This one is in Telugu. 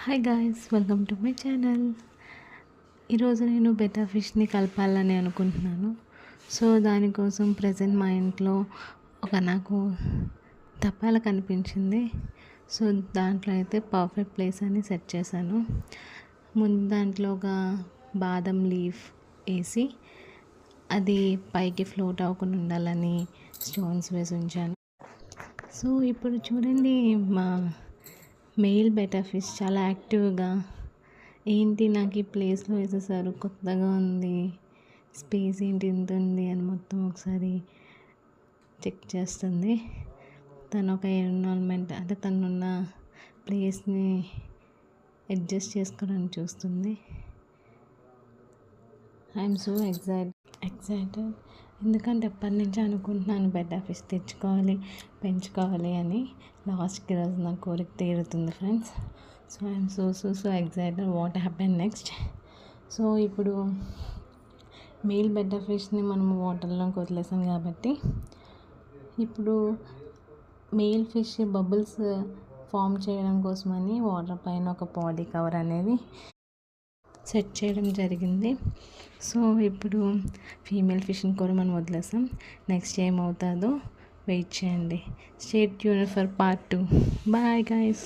Hi guys, welcome to my channel. ఈరోజు నేను బెటా ఫిష్ని కలపాలని అనుకుంటున్నాను. సో దానికోసం ప్రజెంట్ మా ఇంట్లో నాకు తపాల కనిపించింది. సో దాంట్లో అయితే పర్ఫెక్ట్ ప్లేస్ అని సెట్ చేశాను. ముందు దాంట్లో ఒక బాదం లీఫ్ వేసి అది పైకి ఫ్లోట్ అవ్వకుండా ఉండాలని స్టోన్స్ వేసి ఉంచాను. సో ఇప్పుడు చూడండి, మా మెయిల్ బెటా ఫిష్ చాలా యాక్టివ్గా ఏంటి నాకు ఈ ప్లేస్లో వేసేసారు, కొత్తగా ఉంది, స్పేస్ ఏంటి ఇంత ఉంది అని మొత్తం ఒకసారి చెక్ చేస్తుంది. తను ఒక ఎన్విరాన్మెంట్ అంటే తనున్న ప్లేస్ని అడ్జస్ట్ చేసుకోవడానికి చూస్తుంది. ఐఎమ్ సో ఎక్సైటెడ్ ఎందుకంటే ఎప్పటి నుంచి అనుకుంటున్నాను బెటా ఫిష్ తెచ్చుకోవాలి, పెంచుకోవాలి అని. లాస్ట్కి రోజు నా కోరిక తీరుతుంది friends. So I'm so excited what happen next. So ఇప్పుడు మేల్ బెటా ఫిష్ని మనం వాటర్లోకి వదిలేసాం కాబట్టి ఇప్పుడు మేల్ ఫిష్ బబుల్స్ ఫామ్ చేయడం కోసమని వాటర్ పైన ఒక బాడీ కవర్ అనేది సెట్ చేయడం జరిగింది. సో ఇప్పుడు ఫీమేల్ ఫిష్ని కూడా మనం వదిలేసాం. నెక్స్ట్ ఏమవుతుందో వెయిట్ చేయండి. Stay tuned for part 2. Bye guys.